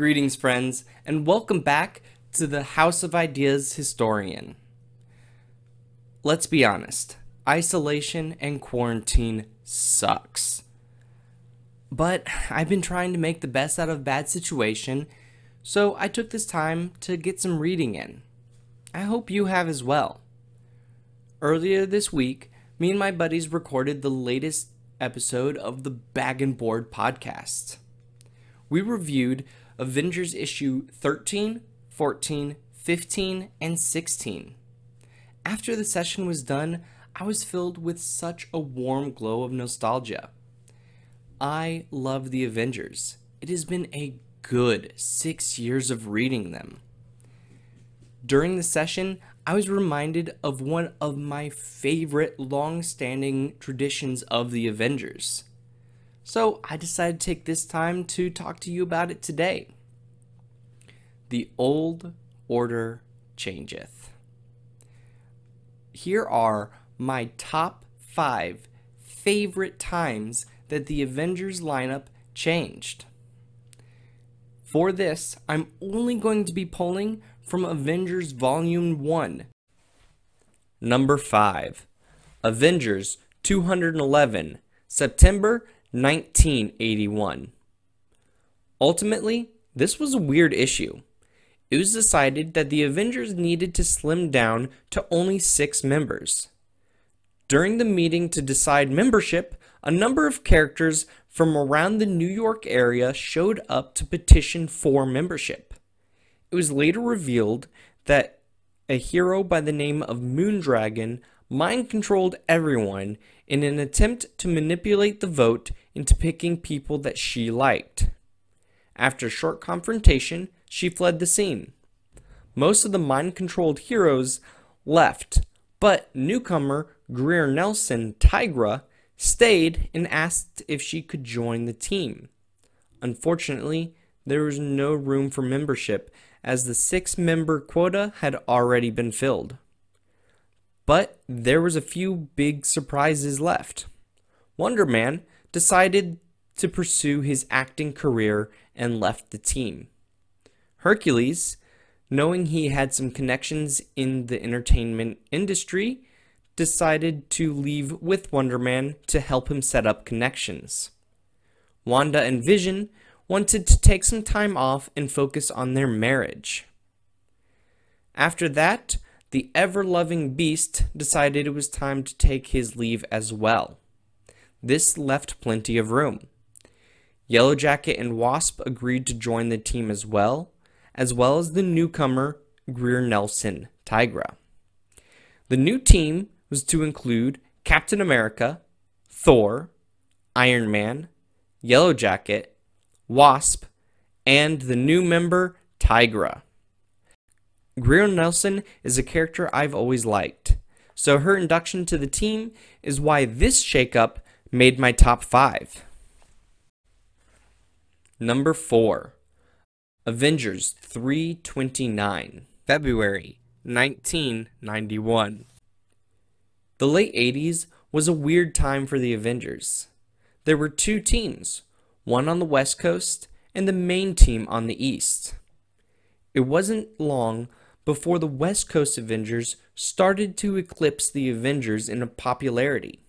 Greetings, friends, and welcome back to the House of Ideas Historian. Let's be honest, isolation and quarantine sucks. But I've been trying to make the best out of a bad situation, so I took this time to get some reading in. I hope you have as well. Earlier this week, me and my buddies recorded the latest episode of the Bag and Board podcast. We reviewed Avengers issue 13, 14, 15, and 16. After the session was done, I was filled with such a warm glow of nostalgia. I love the Avengers. It has been a good 6 years of reading them. During the session, I was reminded of one of my favorite long-standing traditions of the Avengers. So I decided to take this time to talk to you about it today. The Old Order Changeth. Here are my top 5 favorite times that the Avengers lineup changed. For this, I'm only going to be pulling from Avengers Volume 1. Number 5. Avengers 211, September 1981. Ultimately, this was a weird issue. It was decided that the Avengers needed to slim down to only 6 members. During the meeting to decide membership, a number of characters from around the New York area showed up to petition for membership. It was later revealed that a hero by the name of Moondragon mind-controlled everyone in an attempt to manipulate the vote into picking people that she liked. After a short confrontation, she fled the scene. Most of the mind-controlled heroes left, but newcomer Greer Nelson Tigra stayed and asked if she could join the team. Unfortunately, there was no room for membership as the 6-member quota had already been filled. But there was a few big surprises left. Wonder Man decided to pursue his acting career and left the team. Hercules, knowing he had some connections in the entertainment industry, decided to leave with Wonder Man to help him set up connections. Wanda and Vision wanted to take some time off and focus on their marriage. After that, the ever-loving Beast decided it was time to take his leave as well. This left plenty of room. Yellowjacket and Wasp agreed to join the team as well as the newcomer Greer Nelson Tigra. The new team was to include Captain America, Thor, Iron Man, Yellowjacket, Wasp, and the new member Tigra. Greer Nelson is a character I've always liked, so her induction to the team is why this shakeup made my top 5. Number 4. Avengers 329, February 1991. The late 80s was a weird time for the Avengers. There were 2 teams, one on the West Coast and the main team on the East. It wasn't long before the West Coast Avengers started to eclipse the Avengers in popularity.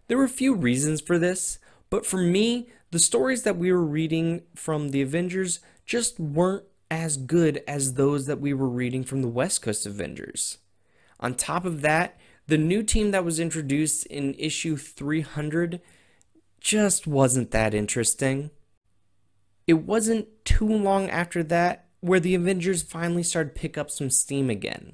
There were a few reasons for this, but for me, the stories that we were reading from the Avengers just weren't as good as those that we were reading from the West Coast Avengers. On top of that, the new team that was introduced in issue 300 just wasn't that interesting. It wasn't too long after that where the Avengers finally started to pick up some steam again.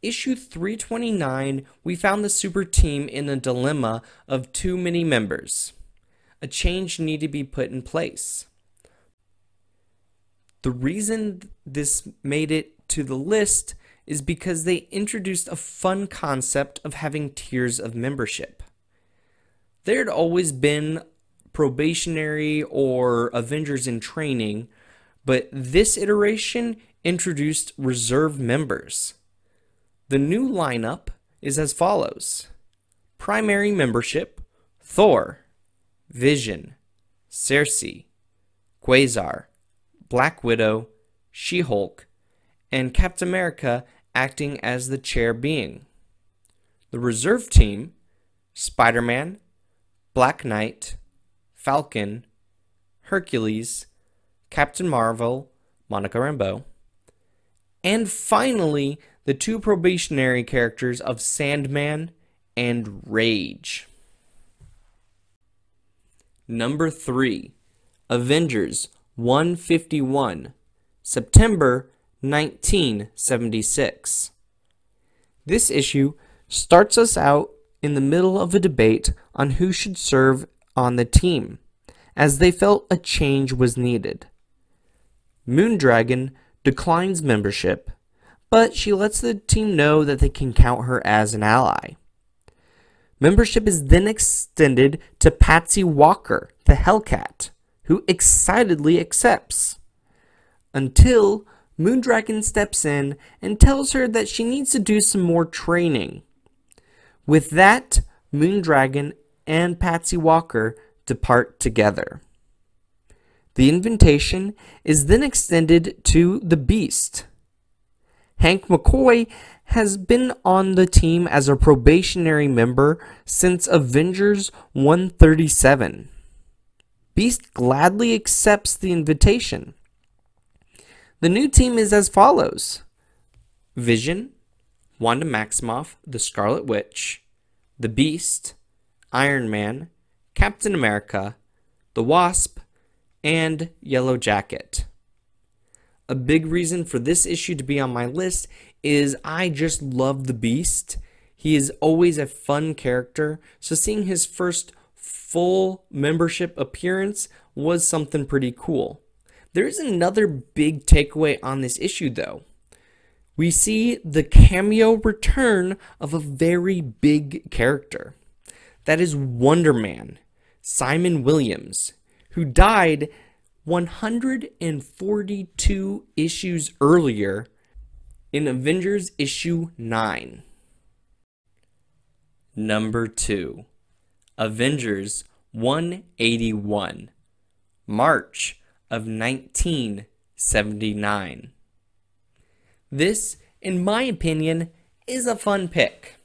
Issue 329, we found the super team in a dilemma of too many members. A change needed to be put in place. The reason this made it to the list is because they introduced a fun concept of having tiers of membership. There had always been probationary or Avengers in training, but this iteration introduced reserve members. The new lineup is as follows: primary membership, Thor, Vision, Cersei, Quasar, Black Widow, She-Hulk, and Captain America acting as the chair being. The reserve team, Spider-Man, Black Knight, Falcon, Hercules, Captain Marvel, Monica Rambeau, and finally, the two probationary characters of Sandman and Rage. Number 3, Avengers 151, September 1976. This issue starts us out in the middle of a debate on who should serve on the team, as they felt a change was needed. Moondragon declines membership, but she lets the team know that they can count her as an ally. Membership is then extended to Patsy Walker, the Hellcat, who excitedly accepts, until Moondragon steps in and tells her that she needs to do some more training. With that, Moondragon and Patsy Walker depart together. The invitation is then extended to the Beast. Hank McCoy has been on the team as a probationary member since Avengers 137. Beast gladly accepts the invitation. The new team is as follows: Vision, Wanda Maximoff, the Scarlet Witch, the Beast, Iron Man, Captain America, the Wasp, and Yellow Jacket. A big reason for this issue to be on my list is I just love the Beast. He is always a fun character, so seeing his first full membership appearance was something pretty cool. There is another big takeaway on this issue though. We see the cameo return of a very big character. That is Wonder Man, Simon Williams, who died 142 issues earlier in Avengers issue 9. Number 2, Avengers 181, March of 1979. This, in my opinion, is a fun pick.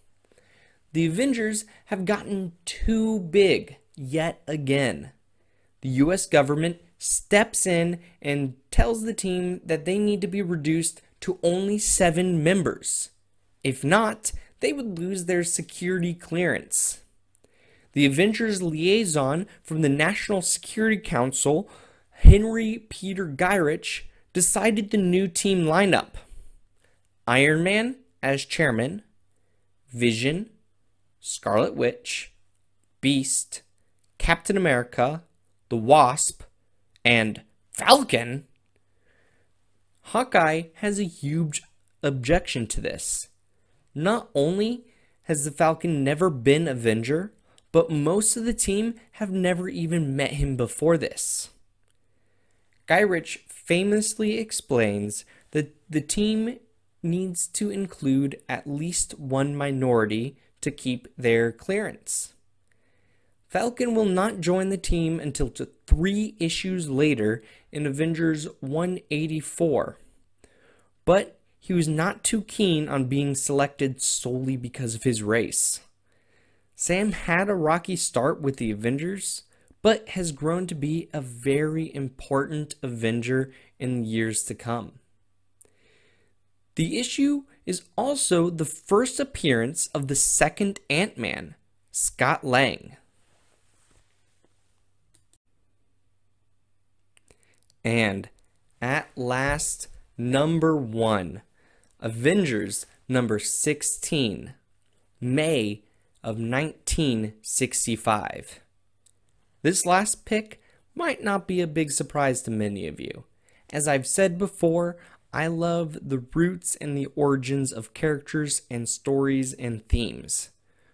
The Avengers have gotten too big yet again. The US government steps in and tells the team that they need to be reduced to only 7 members. If not, they would lose their security clearance. The Avengers liaison from the National Security Council, Henry Peter Gyrich, decided the new team lineup. Iron Man as chairman, Vision, Scarlet Witch, Beast, Captain America, the Wasp, and Falcon. Hawkeye has a huge objection to this. Not only has the Falcon never been Avenger, but most of the team have never even met him before this. Gyrich famously explains that the team needs to include at least one minority to keep their clearance. Falcon will not join the team until 3 issues later in Avengers 184, but he was not too keen on being selected solely because of his race. Sam had a rocky start with the Avengers, but has grown to be a very important Avenger in years to come. The issue is also the first appearance of the second Ant-Man, Scott Lang. And at last, number 1, Avengers number 16, May of 1965. This last pick might not be a big surprise to many of you. As I've said before, I love the roots and the origins of characters and stories and themes.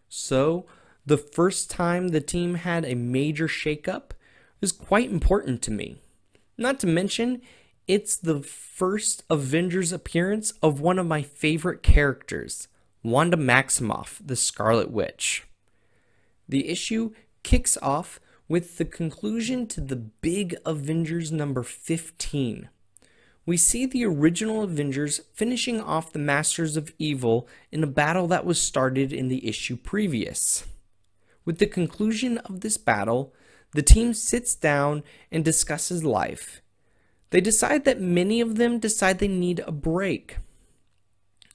So, the first time the team had a major shakeup was quite important to me. Not to mention, it's the first Avengers appearance of one of my favorite characters, Wanda Maximoff, the Scarlet Witch. The issue kicks off with the conclusion to the big Avengers number 15, we see the original Avengers finishing off the Masters of Evil in a battle that was started in the issue previous. With the conclusion of this battle, the team sits down and discusses life. They decide that many of them decide they need a break.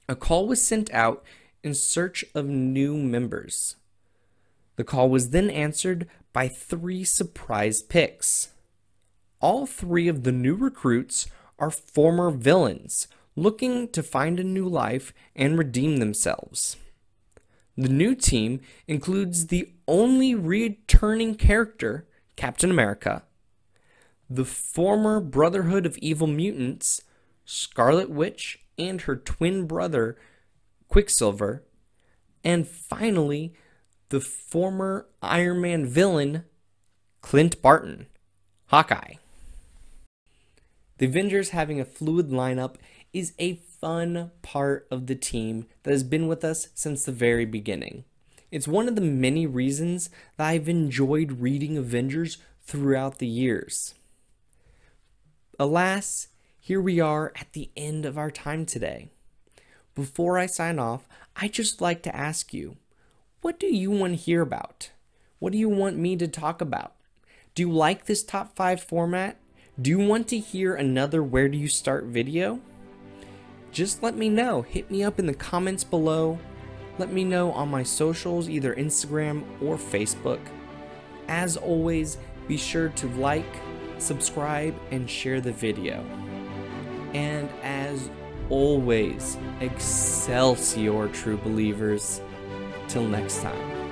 A call was sent out in search of new members. The call was then answered by 3 surprise picks. All 3 of the new recruits are former villains looking to find a new life and redeem themselves. The new team includes the only returning character, Captain America, the former Brotherhood of Evil Mutants, Scarlet Witch and her twin brother, Quicksilver, and finally, the former Iron Man villain, Clint Barton, Hawkeye. The Avengers having a fluid lineup is a fun part of the team that has been with us since the very beginning. It's one of the many reasons that I've enjoyed reading Avengers throughout the years. Alas, here we are at the end of our time today. Before I sign off, I'd just like to ask you, what do you want to hear about? What do you want me to talk about? Do you like this top 5 format? Do you want to hear another Where Do You Start video? Just let me know. Hit me up in the comments below. Let me know on my socials, either Instagram or Facebook. As always, be sure to like, subscribe, and share the video. And as always, Excelsior, true believers. Till next time.